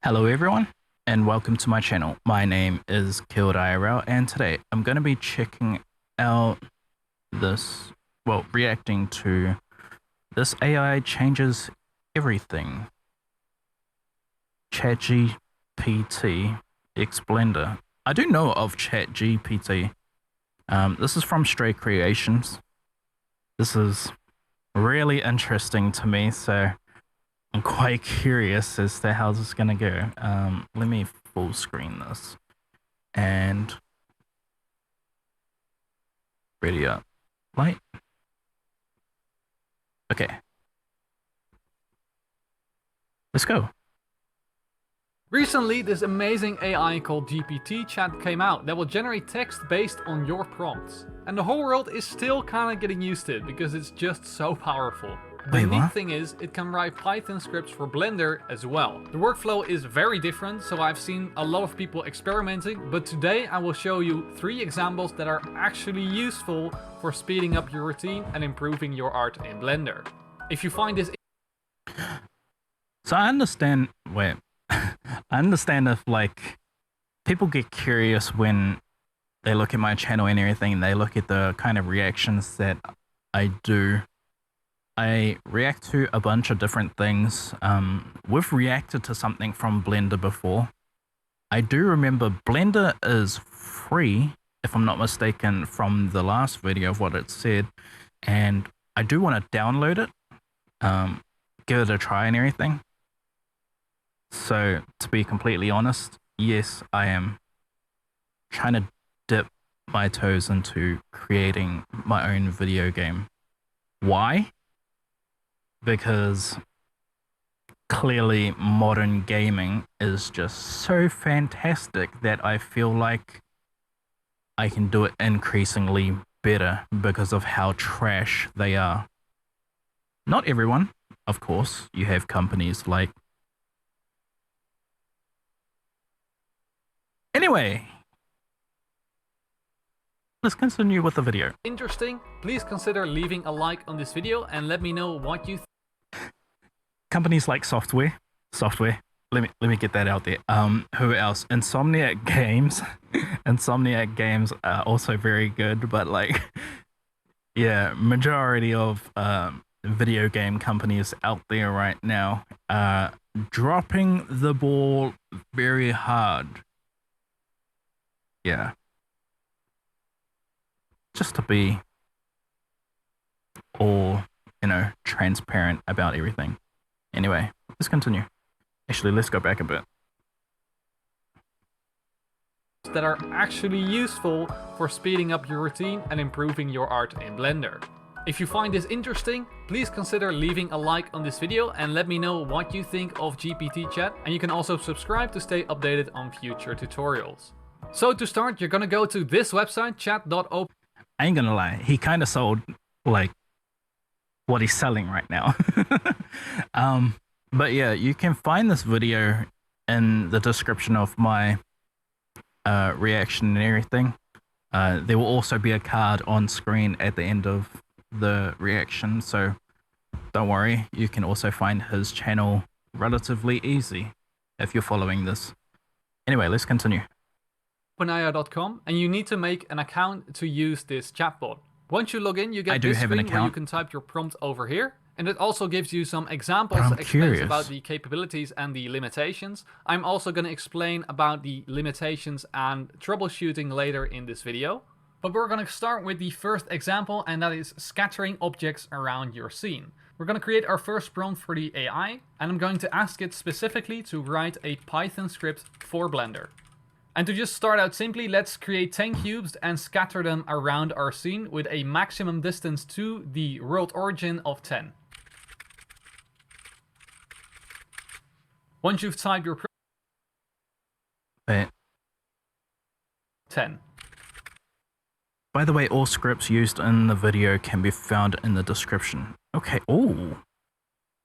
Hello everyone and welcome to my channel. My name is Killed IRL and today I'm going to be checking out reacting to this AI changes everything. ChatGPT X Blender. I do know of ChatGPT. This is from Stray Creations. This is really interesting to me, so I'm quite curious as to how this is going to go. Let me full screen this and ready up. Light. Okay. Let's go. Recently, this amazing AI called GPT Chat came out that will generate text based on your prompts. And the whole world is still kinda getting used to it because it's just so powerful. The neat thing is, it can write Python scripts for Blender as well. The workflow is very different, so I've seen a lot of people experimenting, but today I will show you 3 examples that are actually useful for speeding up your routine and improving your art in Blender. If you find this... So I understand, I understand if like people get curious when they look at my channel and everything, they look at the kind of reactions that I do. I react to a bunch of different things. We've reacted to something from Blender before. I do remember Blender is free, if I'm not mistaken, from the last video of what it said. And I do want to download it, give it a try and everything. So, to be completely honest, yes, I am trying to dip my toes into creating my own video game. Why? Because clearly modern gaming is just so fantastic that I feel like I can do it increasingly better because of how trash they are. Not everyone, of course. You have companies like... Anyway, let's continue with the video. Interesting? Please consider leaving a like on this video and let me know what you think. Companies like software. Let me get that out there. Who else? Insomniac Games. Insomniac Games are also very good, but like, yeah, majority of video game companies out there right now are dropping the ball very hard. Yeah. Just to be all, transparent about everything. Anyway, let's continue. Actually, let's go back a bit. That are actually useful for speeding up your routine and improving your art in Blender. If you find this interesting, please consider leaving a like on this video and let me know what you think of GPT Chat, and you can also subscribe to stay updated on future tutorials. So to start, you're gonna go to this website, chat.op. I ain't gonna lie, he kind of sold like what he's selling right now. But yeah, you can find this video in the description of my reaction and everything. There will also be a card on screen at the end of the reaction, so don't worry, you can also find his channel relatively easy if you're following this. Anyway, let's continue. OpenAI.com, and you need to make an account to use this chatbot. Once you log in, you get this screen where you can type your prompt over here, and it also gives you some examples that explains about the capabilities and the limitations. I'm also going to explain about the limitations and troubleshooting later in this video. But we're going to start with the first example, and that is scattering objects around your scene. We're going to create our first prompt for the AI, and I'm going to ask it specifically to write a Python script for Blender. And to just start out simply, let's create 10 cubes and scatter them around our scene with a maximum distance to the world origin of 10. Once you've typed your 10. By the way, all scripts used in the video can be found in the description. Okay, oh.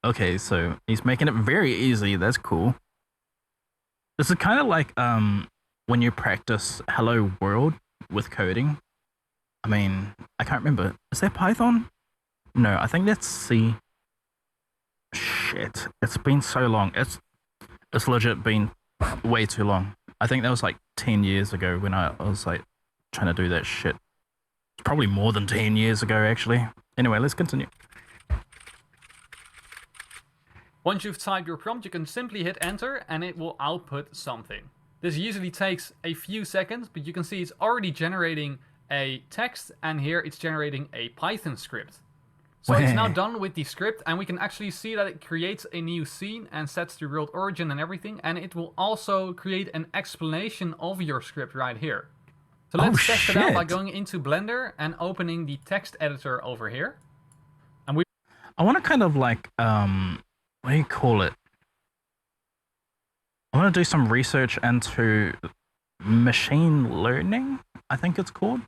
Okay, so he's making it very easy, that's cool. This is kind of like, when you practice Hello World with coding. I mean, I can't remember. Is that Python? No, I think that's C. Shit, it's been so long. It's legit been way too long. I think that was like 10 years ago when I was like trying to do that shit. It's probably more than 10 years ago, actually. Anyway, let's continue. Once you've typed your prompt, you can simply hit enter and it will output something. This usually takes a few seconds, but you can see it's already generating a text, and here it's generating a Python script. So it's now done with the script, and we can actually see that it creates a new scene and sets the world origin and everything, and it will also create an explanation of your script right here. So let's test it out by going into Blender and opening the text editor over here. And I want to kind of like, what do you call it? I want to do some research into machine learning, I think it's called.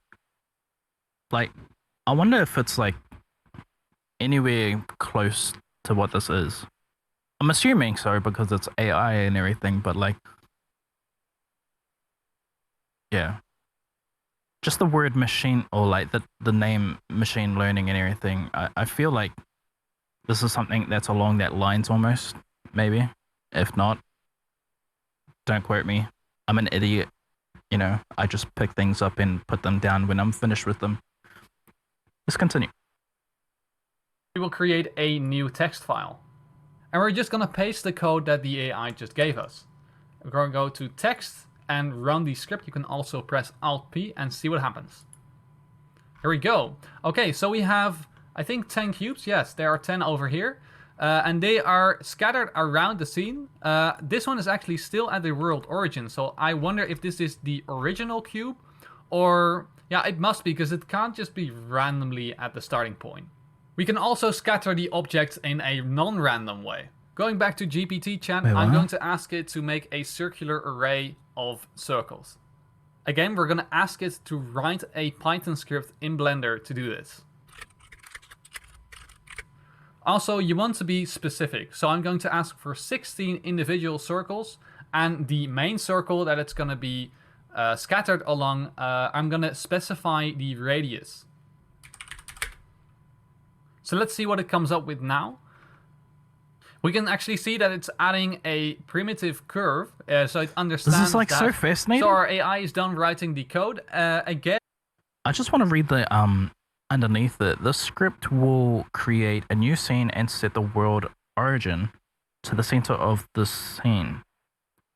Like, I wonder if it's like anywhere close to what this is. I'm assuming so because it's AI and everything, but like, yeah. Just the word machine, or like the name machine learning and everything, I feel like this is something that's along that lines almost, maybe. If not, don't quote me. I'm an idiot. You know, I just pick things up and put them down when I'm finished with them. Let's continue. We will create a new text file. And we're just going to paste the code that the AI just gave us. We're going to go to text and run the script. You can also press Alt-P and see what happens. Here we go. Okay, so we have, I think, 10 cubes. Yes, there are 10 over here. And they are scattered around the scene. This one is actually still at the world origin. So I wonder if this is the original cube, or yeah, it must be, because it can't just be randomly at the starting point. We can also scatter the objects in a non-random way. Going back to GPT chat, I'm going to ask it to make a circular array of circles. Again, we're going to ask it to write a Python script in Blender to do this. Also, you want to be specific. So I'm going to ask for 16 individual circles, and the main circle that it's going to be scattered along, I'm going to specify the radius. So let's see what it comes up with now. We can actually see that it's adding a primitive curve, so it understands that. This is like so fascinating. So our AI is done writing the code. Again, I just want to read the underneath it. The script will create a new scene and set the world origin to the center of the scene.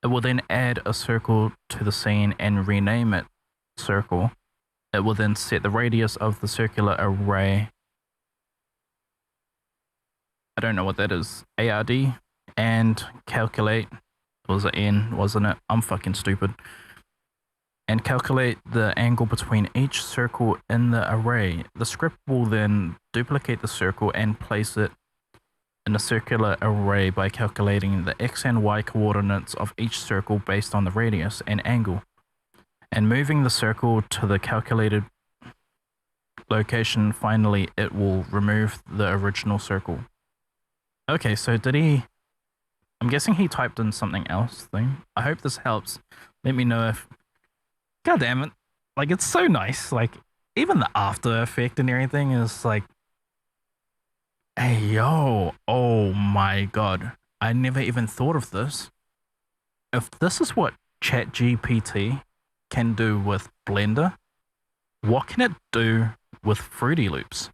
It will then add a circle to the scene and rename it circle. It will then set the radius of the circular array. I don't know what that is. ARD, and calculate. It was an N, wasn't it? I'm fucking stupid. And calculate the angle between each circle in the array. The script will then duplicate the circle and place it in a circular array by calculating the x and y coordinates of each circle based on the radius and angle, and moving the circle to the calculated location. Finally, it will remove the original circle. Okay, so did he... I'm guessing he typed in something else thing. I hope this helps. Let me know if... God damn it. Like, it's so nice. Like, even the after effect and everything is like... Hey, yo. Oh my god. I never even thought of this. If this is what ChatGPT can do with Blender, what can it do with Fruity Loops?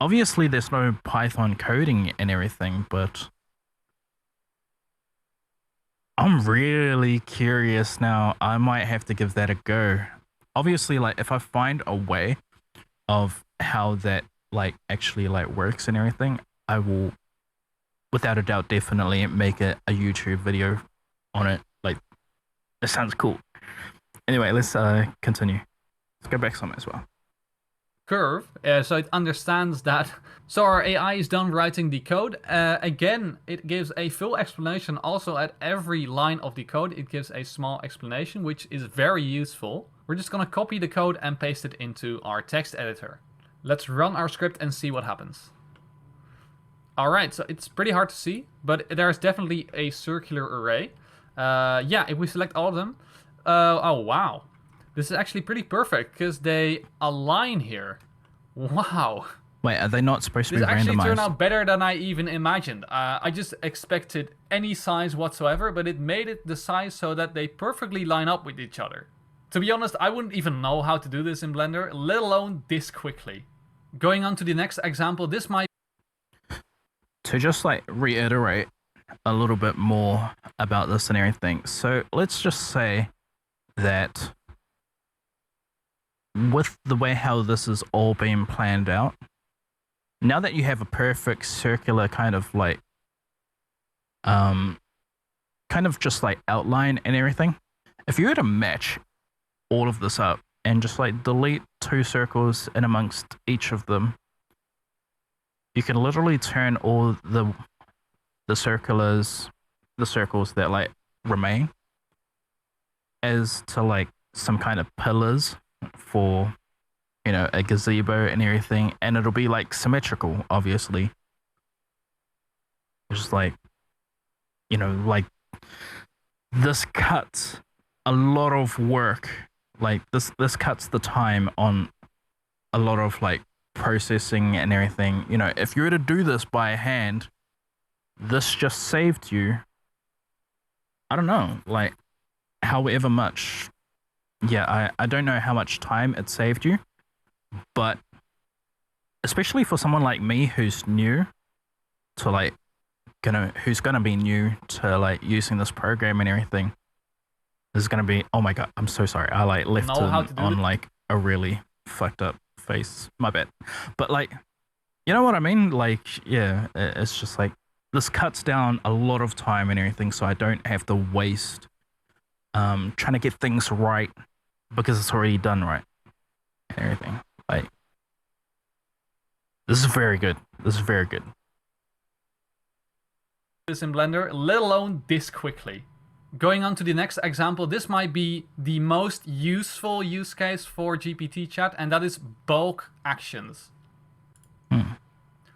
Obviously, there's no Python coding and everything, but I'm really curious now. I might have to give that a go. Obviously, like, if I find a way of how that, like, actually, like, works and everything, I will, without a doubt, definitely make a YouTube video on it. Like, it sounds cool. Anyway, let's continue. Let's go back some as well. Curve, so it understands that. So our AI is done writing the code. Again, it gives a full explanation. Also, at every line of the code, it gives a small explanation, which is very useful. We're just going to copy the code and paste it into our text editor. Let's run our script and see what happens. Alright, so it's pretty hard to see, but there's definitely a circular array. Yeah, if we select all of them. Oh, wow. This is actually pretty perfect because they align here. Wow. Wait, are they not supposed to be randomized? This actually turned out better than I even imagined. I just expected any size whatsoever, but it made it the size so that they perfectly line up with each other. To be honest, I wouldn't even know how to do this in Blender, let alone this quickly. Going on to the next example, this might... To just like reiterate a little bit more about this and everything. So let's just say that with the way how this is all being planned out, now that you have a perfect circular kind of like kind of just like outline and everything, if you were to match all of this up and just like delete 2 circles in amongst each of them, you can literally turn all the circles that like remain as to like some kind of pillars for, you know, a gazebo and everything, and it'll be like symmetrical, obviously. It's just like, you know, like this cuts a lot of work. Like this cuts the time on a lot of like processing and everything. You know, if you were to do this by hand, this just saved you, I don't know, like however much. Yeah, I don't know how much time it saved you, but especially for someone like me who's new to like who's gonna be new to like using this program and everything, this is gonna be, oh my god, I'm so sorry, I like left it on like a really fucked up face, my bad. But like, you know what I mean? Like, yeah, it's just like this cuts down a lot of time and everything, so I don't have to waste trying to get things right because it's already done right and everything. Like, this is very good. This is very good. This in Blender, let alone this quickly. Going on to the next example, this might be the most useful use case for GPT chat, and that is bulk actions.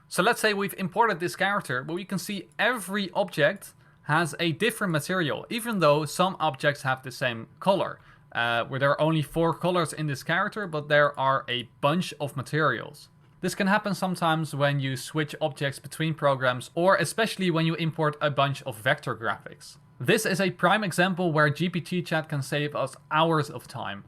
So let's say we've imported this character, but we can see every object has a different material, even though some objects have the same color. Where there are only 4 colors in this character, but there are a bunch of materials. This can happen sometimes when you switch objects between programs, or especially when you import a bunch of vector graphics. This is a prime example where GPT chat can save us hours of time.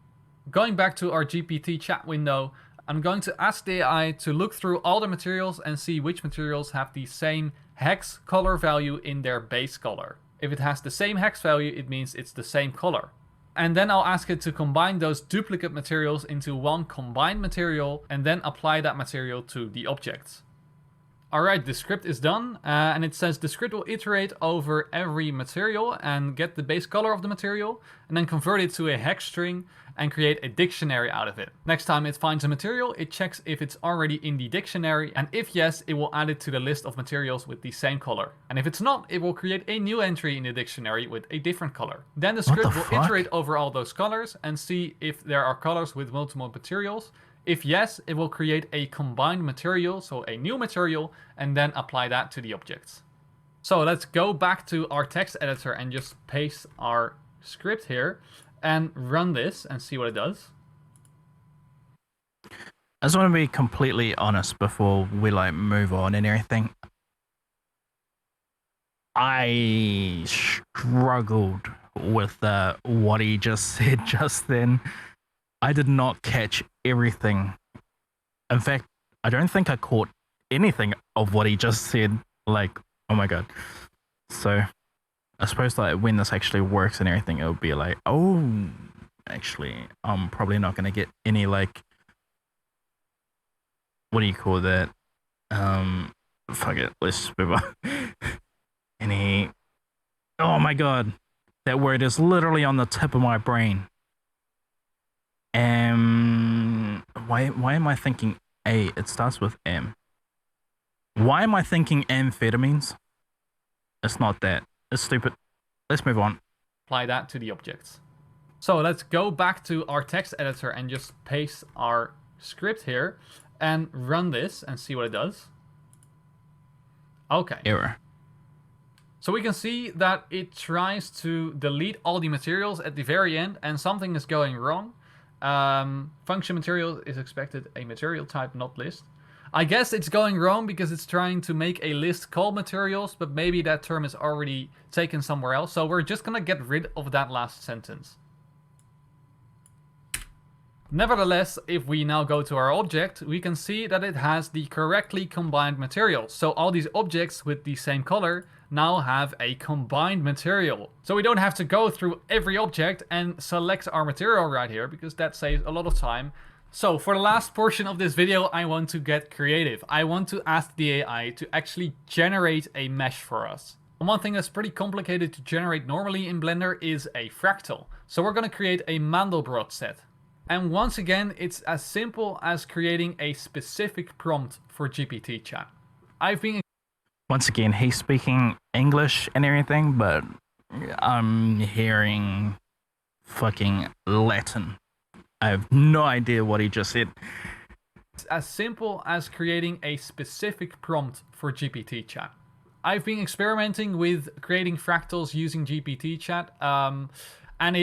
Going back to our GPT chat window, I'm going to ask the AI to look through all the materials and see which materials have the same hex color value in their base color. If it has the same hex value, it means it's the same color. And then I'll ask it to combine those duplicate materials into one combined material and then apply that material to the objects. Alright, the script is done, and it says the script will iterate over every material and get the base color of the material, and then convert it to a hex string and create a dictionary out of it. Next time it finds a material, it checks if it's already in the dictionary, and if yes, it will add it to the list of materials with the same color. And if it's not, it will create a new entry in the dictionary with a different color. Then the script will iterate over all those colors and see if there are colors with multiple materials. If yes, it will create a combined material, so a new material, and then apply that to the objects. So let's go back to our text editor and just paste our script here and run this and see what it does. I just want to be completely honest before we like move on and everything. I struggled with what he just said just then. I did not catch everything. In fact, I don't think I caught anything of what he just said. Like, oh my god. So, I suppose like when this actually works and everything, it'll be like, oh, actually, I'm probably not gonna get any like, what do you call that? Fuck it, let's just move on. Any, oh my god, that word is literally on the tip of my brain. Why am I thinking A? It starts with M. Why am I thinking amphetamines? It's not that. It's stupid. Let's move on. Apply that to the objects. So let's go back to our text editor and just paste our script here and run this and see what it does. Okay. Error. So we can see that it tries to delete all the materials at the very end and something is going wrong. Function material is expected a material type not list. I guess it's going wrong because it's trying to make a list called materials, but maybe that term is already taken somewhere else. So we're just gonna get rid of that last sentence. Nevertheless, if we now go to our object, we can see that it has the correctly combined materials. So all these objects with the same color now have a combined material. So we don't have to go through every object and select our material right here, because that saves a lot of time. So for the last portion of this video, I want to get creative. I want to ask the AI to actually generate a mesh for us. And one thing that's pretty complicated to generate normally in Blender is a fractal. So we're going to create a Mandelbrot set. And once again, it's as simple as creating a specific prompt for GPT chat. Once again, he's speaking English and everything, but I'm hearing fucking Latin. I have no idea what he just said. It's as simple as creating a specific prompt for GPT chat. I've been experimenting with creating fractals using GPT chat, and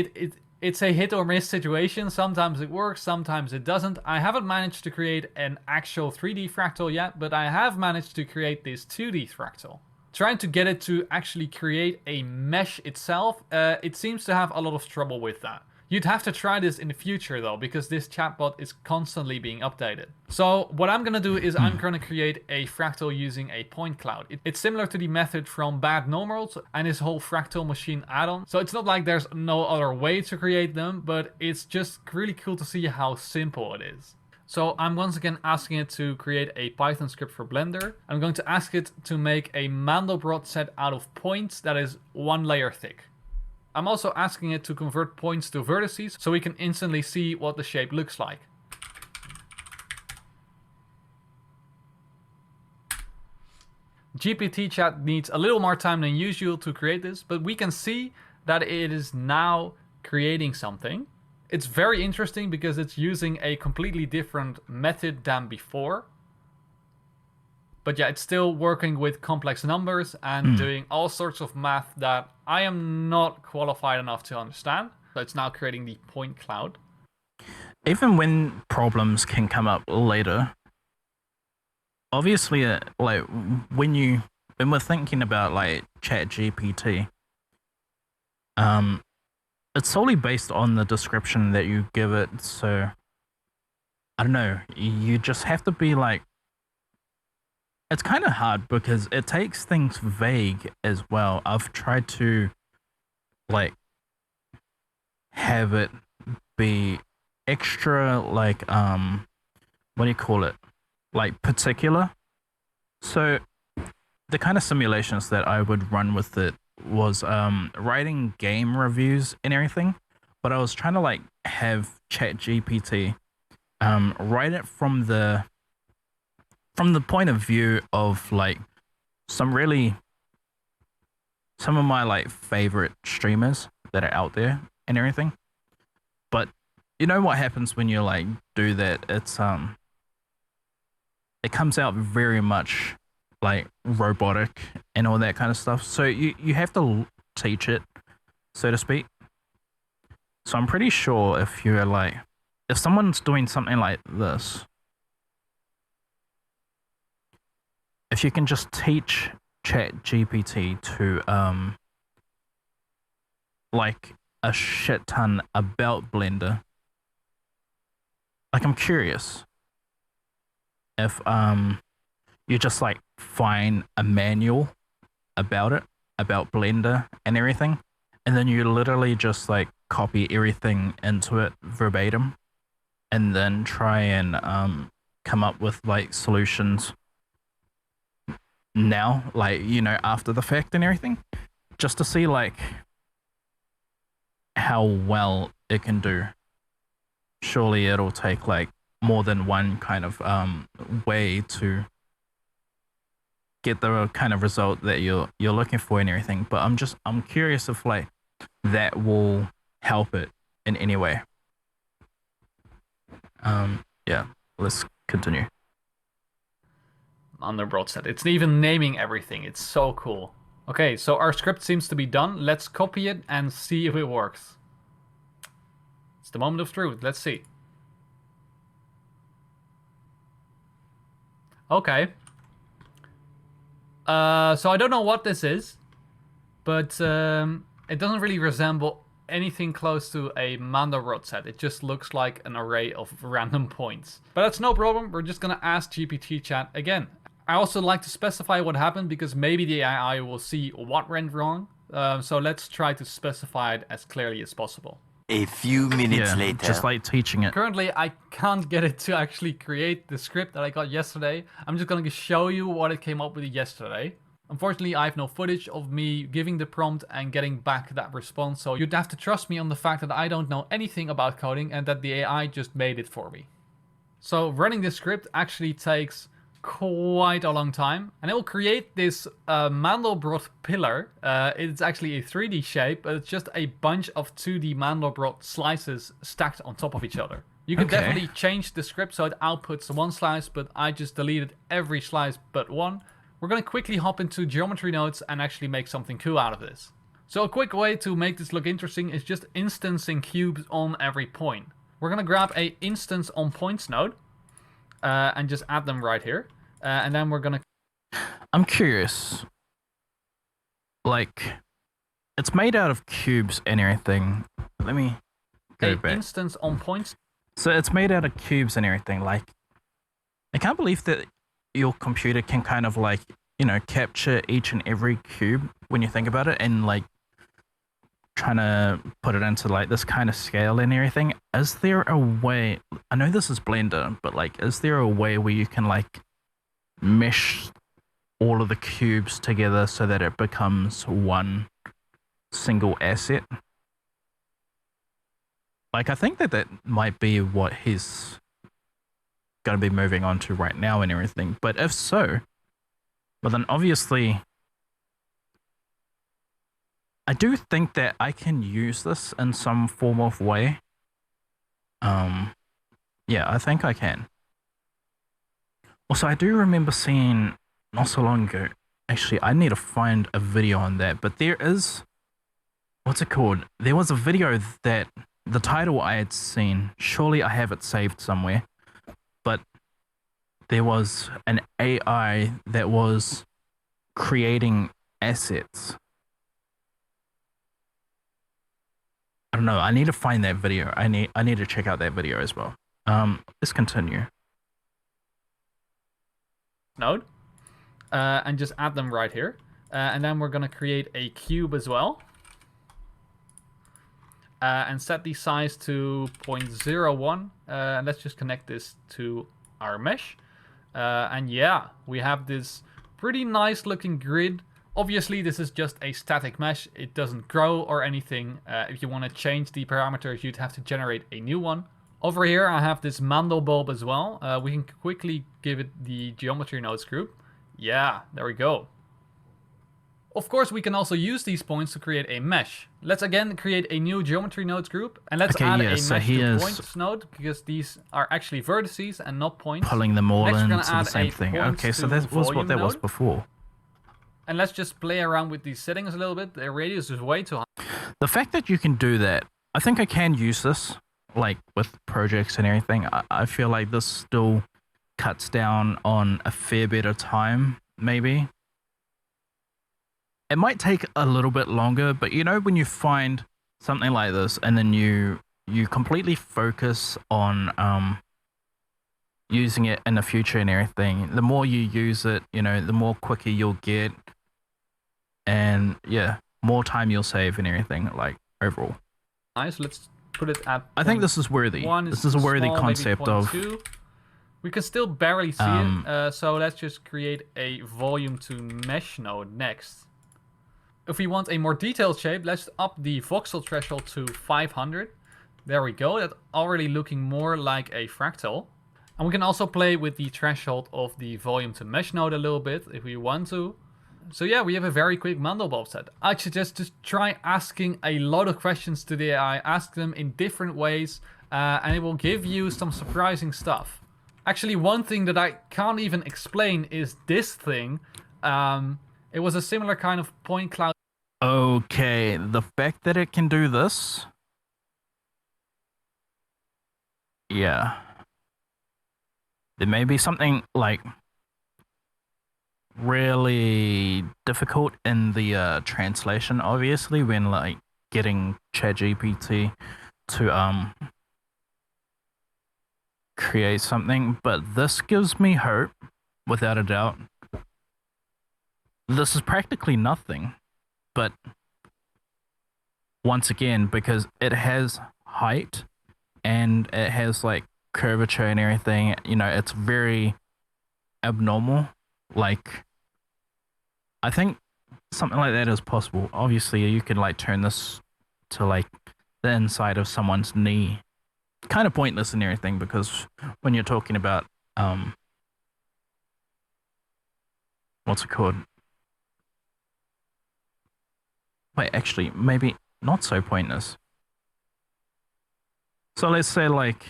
it's a hit or miss situation. Sometimes it works, sometimes it doesn't. I haven't managed to create an actual 3D fractal yet, but I have managed to create this 2D fractal. Trying to get it to actually create a mesh itself, it seems to have a lot of trouble with that. You'd have to try this in the future though, because this chatbot is constantly being updated. So what I'm gonna do is I'm gonna create a fractal using a point cloud. It's similar to the method from Bad Normals and his whole fractal machine add-on. So it's not like there's no other way to create them, but it's just really cool to see how simple it is. So I'm once again asking it to create a Python script for Blender. I'm going to ask it to make a Mandelbrot set out of points that is 1 layer thick. I'm also asking it to convert points to vertices so we can instantly see what the shape looks like. GPT chat needs a little more time than usual to create this, but we can see that it is now creating something. It's very interesting because it's using a completely different method than before. But yeah, it's still working with complex numbers and doing all sorts of math that I am not qualified enough to understand. So it's now creating the point cloud. Even when problems can come up later, obviously, like when we're thinking about like ChatGPT, it's solely based on the description that you give it. So I don't know, you just have to be like, it's kind of hard because it takes things vague as well. I've tried to like have it be extra like what do you call it? Like particular. So the kind of simulations that I would run with it was writing game reviews and everything, but I was trying to like have ChatGPT write it from the point of view of like some of my like favorite streamers that are out there and everything. But you know what happens when you like do that? It's it comes out very much like robotic and all that kind of stuff. So you have to teach it, so to speak. So I'm pretty sure if someone's doing something like this, if you can just teach ChatGPT to like a shit ton about Blender, like I'm curious if you just like find a manual about it, about Blender and everything, and then you literally just like copy everything into it verbatim, and then try and come up with like solutions now, like, you know, after the fact and everything, just to see like how well it can do. Surely it'll take like more than one kind of way to get the kind of result that you're looking for and everything. But I'm curious if like that will help it in any way. Yeah, let's continue. Mandelbrot set. It's even naming everything. It's so cool. Okay, so our script seems to be done. Let's copy it and see if it works. It's the moment of truth. Let's see. Okay. So I don't know what this is, but it doesn't really resemble anything close to a Mandelbrot set. It just looks like an array of random points. But that's no problem. We're just gonna ask GPT chat again. I also like to specify what happened because maybe the AI will see what went wrong. So let's try to specify it as clearly as possible. A few minutes later. Just like teaching it. Currently, I can't get it to actually create the script that I got yesterday. I'm just going to show you what it came up with yesterday. Unfortunately, I have no footage of me giving the prompt and getting back that response, so you'd have to trust me on the fact that I don't know anything about coding and that the AI just made it for me. So running this script actually takes quite a long time, and it will create this Mandelbrot pillar. It's actually a 3D shape, but it's just a bunch of 2D Mandelbrot slices stacked on top of each other. You can definitely change the script so it outputs one slice, but I just deleted every slice but one. We're going to quickly hop into geometry nodes and actually make something cool out of this. So a quick way to make this look interesting is just instancing cubes on every point. We're going to grab a instance on points node and just add them right here. And then we're going to... I'm curious. Like, it's made out of cubes and everything. Let me go back. Instance on points. So it's made out of cubes and everything. Like, I can't believe that your computer can kind of like, you know, capture each and every cube when you think about it and like trying to put it into like this kind of scale and everything. Is there a way, I know this is Blender, but like, is there a way where you can like mesh all of the cubes together so that it becomes one single asset? Like, I think that that might be what he's going to be moving on to right now and everything. But if so, well then obviously I do think that I can use this in some form of way. Yeah, I think I can. Also, I do remember seeing not so long ago, actually, I need to find a video on that, but there is, what's it called? There was a video that the title I had seen, surely I have it saved somewhere, but there was an AI that was creating assets. I don't know, I need to find that video. I need to check out that video as well. Let's continue. Node. And just add them right here. And then we're going to create a cube as well. And set the size to 0.01. And let's just connect this to our mesh. And yeah, we have this pretty nice looking grid. Obviously, this is just a static mesh. It doesn't grow or anything. If you want to change the parameters, you'd have to generate a new one. Over here, I have this Mandelbulb as well. We can quickly give it the geometry nodes group. Yeah, there we go. Of course, we can also use these points to create a mesh. Let's again create a new geometry nodes group. And let's add a mesh to points node, because these are actually vertices and not points. Pulling them all into the same thing. Okay, so that was what that was before. And let's just play around with these settings a little bit. The radius is way too high. The fact that you can do that, I think I can use this, like with projects and everything. I feel like this still cuts down on a fair bit of time, maybe. It might take a little bit longer, but you know, when you find something like this and then you completely focus on using it in the future and everything, the more you use it, you know, the more quicker you'll get. And yeah, more time you'll save and everything, like overall. Nice, let's put it at I think this is worthy. This is a worthy concept of... We can still barely see it, so let's just create a volume to mesh node next. If we want a more detailed shape, let's up the voxel threshold to 500. There we go, that's already looking more like a fractal. And we can also play with the threshold of the volume to mesh node a little bit if we want to. So yeah, we have a very quick Mandelbrot set. I suggest just try asking a lot of questions to the AI, ask them in different ways, and it will give you some surprising stuff. Actually, one thing that I can't even explain is this thing. It was a similar kind of point cloud. Okay, the fact that it can do this... Yeah. There may be something like... really difficult in the translation, obviously, when like getting ChatGPT to create something, but this gives me hope, without a doubt. This is practically nothing, but once again, because it has height and it has like curvature and everything, you know, it's very abnormal. Like, I think something like that is possible. Obviously, you can like turn this to like the inside of someone's knee. Kind of pointless and everything, because when you're talking about what's it called? Wait, actually, maybe not so pointless. So let's say like,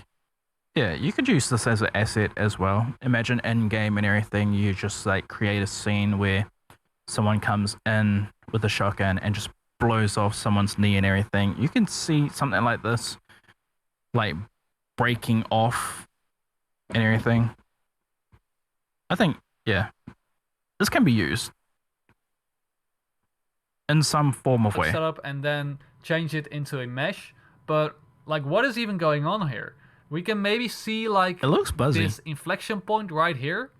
yeah, you could use this as an asset as well. Imagine in game and everything, you just like create a scene where someone comes in with a shotgun and just blows off someone's knee and everything. You can see something like this, like breaking off and everything. I think, yeah, this can be used in some form of way. Set up and then change it into a mesh. But like, what is even going on here? We can maybe see like it looks buzzy. This inflection point right here,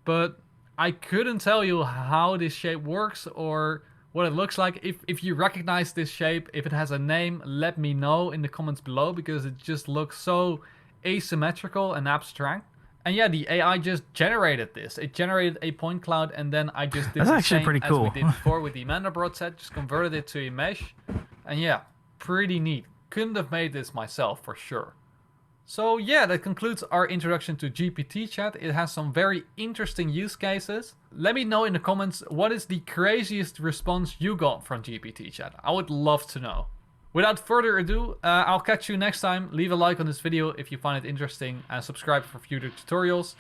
but I couldn't tell you how this shape works or what it looks like. If you recognize this shape, if it has a name, let me know in the comments below, because it just looks so asymmetrical and abstract. And yeah, the AI just generated this. It generated a point cloud, and then I just did the same pretty cool. as we did before with the Mandelbrot set. Just converted it to a mesh. And yeah, pretty neat. Couldn't have made this myself for sure. So yeah, that concludes our introduction to GPT chat. It has some very interesting use cases. Let me know in the comments, what is the craziest response you got from GPT chat? I would love to know. Without further ado, I'll catch you next time. Leave a like on this video if you find it interesting, and subscribe for future tutorials.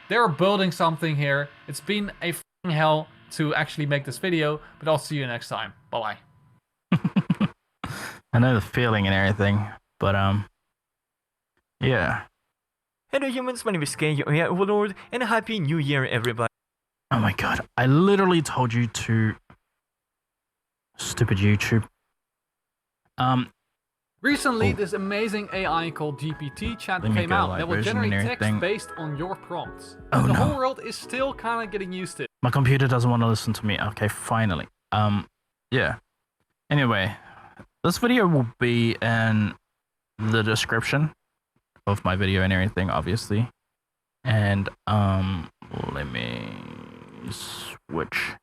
They're building something here. It's been a f***ing hell to actually make this video, but I'll see you next time. Bye bye. I know the feeling and everything, but yeah. Hello humans, my name is Ken, your AI overlord, and happy new year everybody. Oh my god, I literally told you to... Stupid YouTube. Recently, this amazing AI called GPT chat came out that will generate text based on your prompts. Oh, the whole world is still kind of getting used to it. My computer doesn't want to listen to me. Okay, finally. Yeah. Anyway, this video will be in the description of my video and everything, obviously. And let me switch.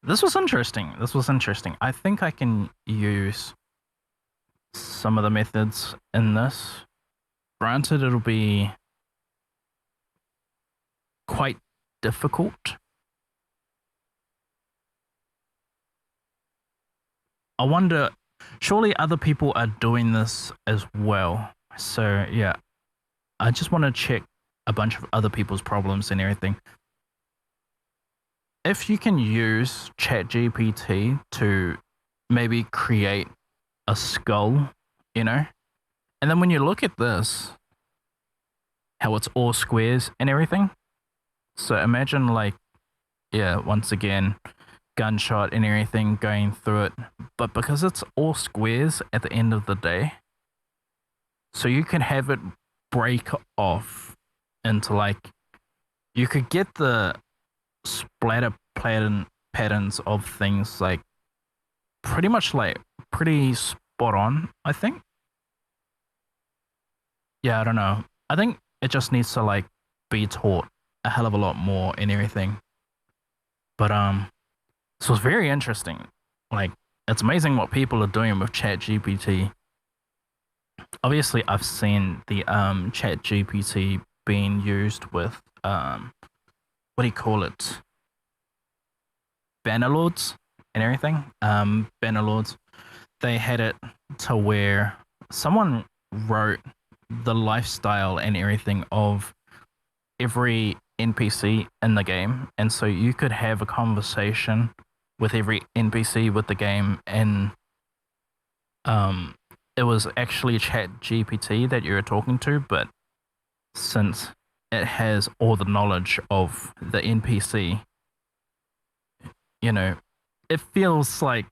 This was interesting. I think I can use some of the methods in this. Granted, it'll be quite difficult. I wonder, surely other people are doing this as well. So yeah, I just want to check a bunch of other people's problems and everything. If you can use ChatGPT to maybe create a skull, you know, and then when you look at this, how it's all squares and everything. So imagine like, yeah, once again, gunshot and everything going through it, but because it's all squares at the end of the day, so you can have it break off into like, you could get the splatter patterns of things like pretty much like pretty spot on, I think. Yeah, I don't know. I think it just needs to like be taught a hell of a lot more and everything. But this was very interesting. Like, it's amazing what people are doing with ChatGPT. Obviously, I've seen the ChatGPT being used with what do you call it? Bannerlords and everything. Bannerlords, they had it to where someone wrote the lifestyle and everything of every NPC in the game, and so you could have a conversation with every NPC with the game, and it was actually ChatGPT that you were talking to, but since it has all the knowledge of the NPC. You know, it feels like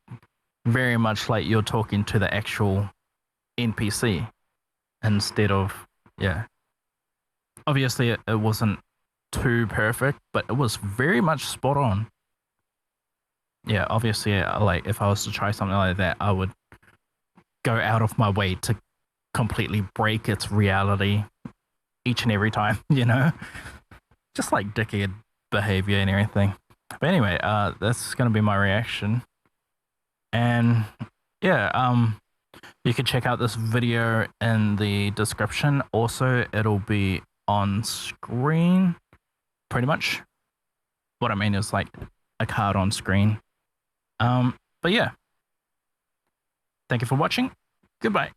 very much like you're talking to the actual NPC instead of, yeah. Obviously, it wasn't too perfect, but it was very much spot on. Yeah, obviously, like if I was to try something like that, I would go out of my way to completely break its reality each and every time, you know? Just like dickhead behavior and everything. But anyway, that's gonna be my reaction. And yeah, you can check out this video in the description. Also, it'll be on screen, pretty much. What I mean is like a card on screen. But yeah. Thank you for watching. Goodbye.